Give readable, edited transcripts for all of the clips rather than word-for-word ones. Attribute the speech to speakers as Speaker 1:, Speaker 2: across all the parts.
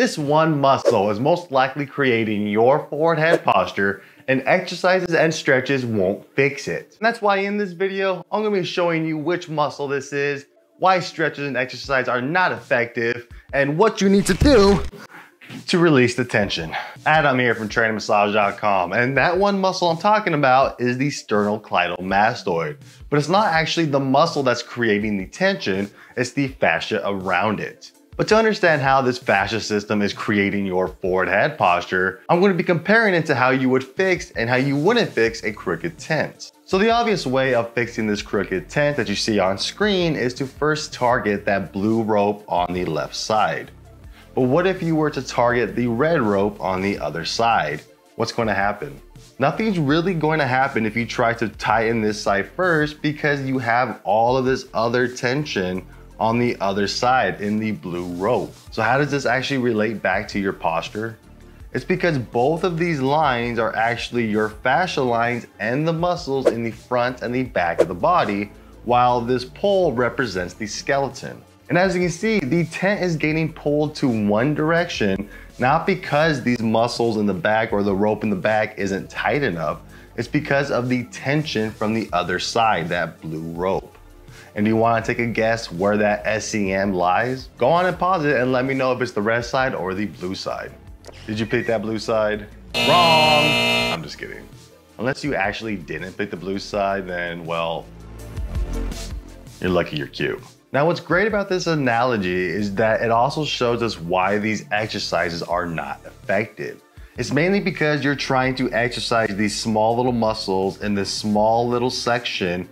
Speaker 1: This one muscle is most likely creating your forward head posture, and exercises and stretches won't fix it. And that's why in this video, I'm gonna be showing you which muscle this is, why stretches and exercise are not effective, and what you need to do to release the tension. Adam here from trainingmassage.com, and that one muscle I'm talking about is the sternocleidomastoid. But it's not actually the muscle that's creating the tension, it's the fascia around it. But to understand how this fascia system is creating your forward head posture, I'm going to be comparing it to how you would fix and how you wouldn't fix a crooked tent. So the obvious way of fixing this crooked tent that you see on screen is to first target that blue rope on the left side. But what if you were to target the red rope on the other side? What's going to happen? Nothing's really going to happen if you try to tighten this side first, because you have all of this other tension on the other side in the blue rope. So how does this actually relate back to your posture? It's because both of these lines are actually your fascia lines and the muscles in the front and the back of the body, while this pole represents the skeleton. And as you can see, the tent is getting pulled to one direction, not because these muscles in the back or the rope in the back isn't tight enough. It's because of the tension from the other side, that blue rope. And do you want to take a guess where that SCM lies? Go on and pause it and let me know if it's the red side or the blue side. Did you pick that blue side? Wrong! I'm just kidding. Unless you actually didn't pick the blue side, then well, you're lucky you're cute. Now what's great about this analogy is that it also shows us why these exercises are not effective. It's mainly because you're trying to exercise these small little muscles in this small little section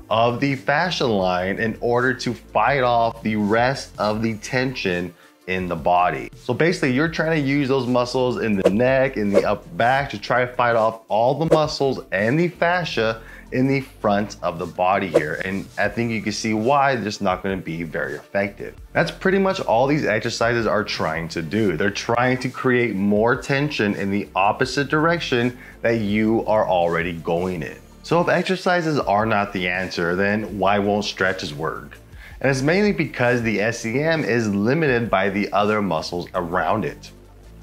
Speaker 1: of the fascia line in order to fight off the rest of the tension in the body. So basically you're trying to use those muscles in the neck, in the upper back, to try to fight off all the muscles and the fascia in the front of the body here. And I think you can see why they're just not going to be very effective. That's pretty much all these exercises are trying to do. They're trying to create more tension in the opposite direction that you are already going in. So if exercises are not the answer, then why won't stretches work? And it's mainly because the SCM is limited by the other muscles around it.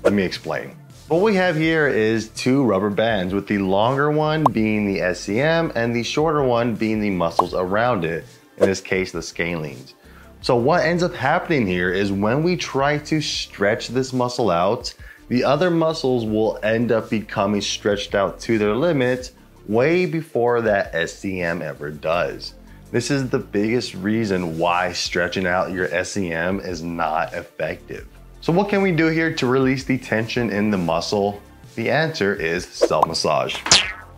Speaker 1: Let me explain. What we have here is two rubber bands, with the longer one being the SCM and the shorter one being the muscles around it, in this case the scalenes. So what ends up happening here is when we try to stretch this muscle out, the other muscles will end up becoming stretched out to their limit way before that SCM ever does. This is the biggest reason why stretching out your SCM is not effective. So what can we do here to release the tension in the muscle? The answer is self-massage.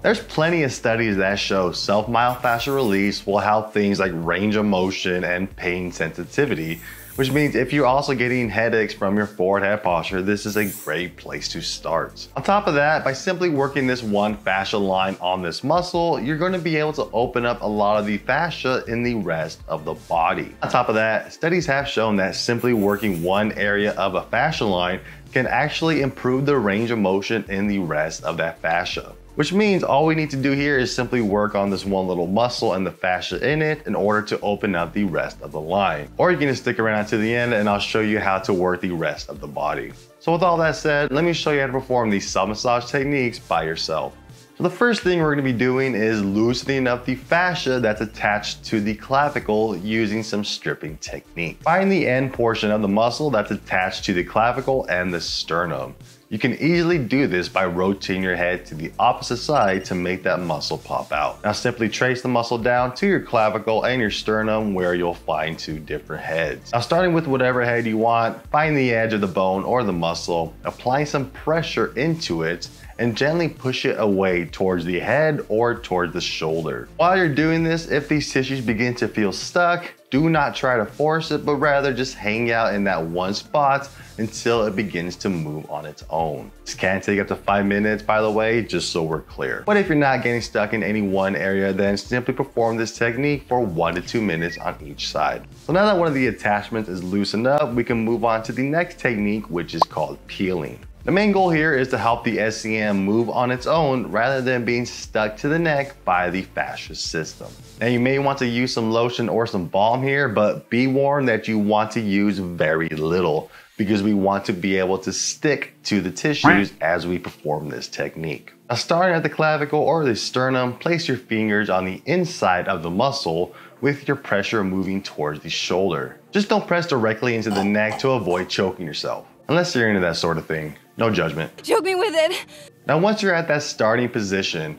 Speaker 1: There's plenty of studies that show self-myofascial release will help things like range of motion and pain sensitivity, which means if you're also getting headaches from your forward head posture, this is a great place to start. On top of that, by simply working this one fascia line on this muscle, you're going to be able to open up a lot of the fascia in the rest of the body. On top of that, studies have shown that simply working one area of a fascia line can actually improve the range of motion in the rest of that fascia. Which means all we need to do here is simply work on this one little muscle and the fascia in it in order to open up the rest of the line. Or you can just stick around to the end and I'll show you how to work the rest of the body. So with all that said, let me show you how to perform these self-massage techniques by yourself. So the first thing we're going to be doing is loosening up the fascia that's attached to the clavicle using some stripping technique. Find the end portion of the muscle that's attached to the clavicle and the sternum. You can easily do this by rotating your head to the opposite side to make that muscle pop out. Now simply trace the muscle down to your clavicle and your sternum, where you'll find two different heads. Now starting with whatever head you want, find the edge of the bone or the muscle, apply some pressure into it, and gently push it away towards the head or towards the shoulder. While you're doing this, if these tissues begin to feel stuck, do not try to force it, but rather just hang out in that one spot until it begins to move on its own. This can take up to 5 minutes, by the way, just so we're clear. But if you're not getting stuck in any one area, then simply perform this technique for 1 to 2 minutes on each side. So now that one of the attachments is loosened up, we can move on to the next technique, which is called peeling. The main goal here is to help the SCM move on its own rather than being stuck to the neck by the fascia system. Now you may want to use some lotion or some balm here, but be warned that you want to use very little, because we want to be able to stick to the tissues as we perform this technique. Now, starting at the clavicle or the sternum, place your fingers on the inside of the muscle with your pressure moving towards the shoulder. Just don't press directly into the neck to avoid choking yourself. Unless you're into that sort of thing, no judgment.
Speaker 2: Choke me with it.
Speaker 1: Now, once you're at that starting position,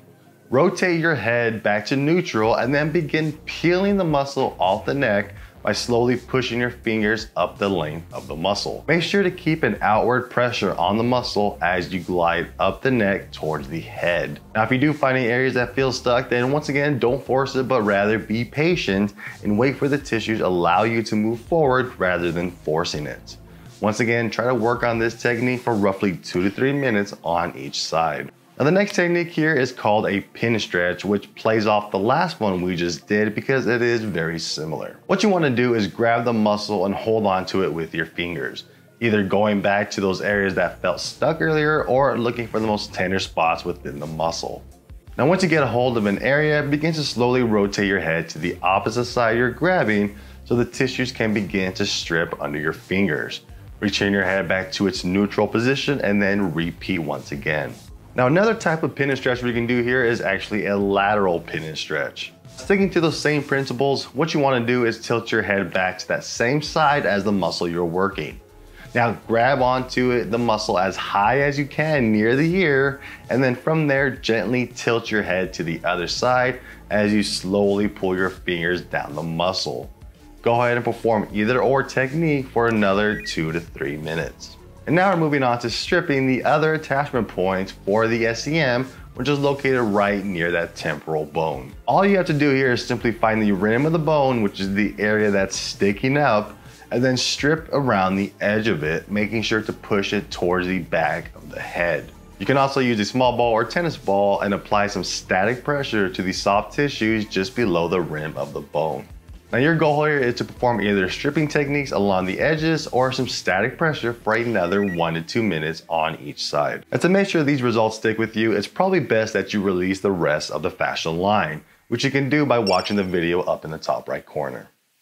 Speaker 1: rotate your head back to neutral and then begin peeling the muscle off the neck by slowly pushing your fingers up the length of the muscle. Make sure to keep an outward pressure on the muscle as you glide up the neck towards the head. Now, if you do find any areas that feel stuck, then once again, don't force it, but rather be patient and wait for the tissues allow you to move forward rather than forcing it. Once again, try to work on this technique for roughly 2 to 3 minutes on each side. Now, the next technique here is called a pin stretch, which plays off the last one we just did because it is very similar. What you want to do is grab the muscle and hold on to it with your fingers, either going back to those areas that felt stuck earlier or looking for the most tender spots within the muscle. Now, once you get a hold of an area, begin to slowly rotate your head to the opposite side you're grabbing so the tissues can begin to strip under your fingers. Return your head back to its neutral position and then repeat once again. Now, another type of pin and stretch we can do here is actually a lateral pin and stretch. Sticking to those same principles, what you want to do is tilt your head back to that same side as the muscle you're working. Now, grab onto the muscle as high as you can near the ear, and then from there, gently tilt your head to the other side as you slowly pull your fingers down the muscle. Go ahead and perform either or technique for another 2 to 3 minutes. And now we're moving on to stripping the other attachment point for the SEM, which is located right near that temporal bone. All you have to do here is simply find the rim of the bone, which is the area that's sticking up, and then strip around the edge of it, making sure to push it towards the back of the head. You can also use a small ball or tennis ball and apply some static pressure to the soft tissues just below the rim of the bone. Now, your goal here is to perform either stripping techniques along the edges or some static pressure for another 1 to 2 minutes on each side. And to make sure these results stick with you, it's probably best that you release the rest of the fascial line, which you can do by watching the video up in the top right corner.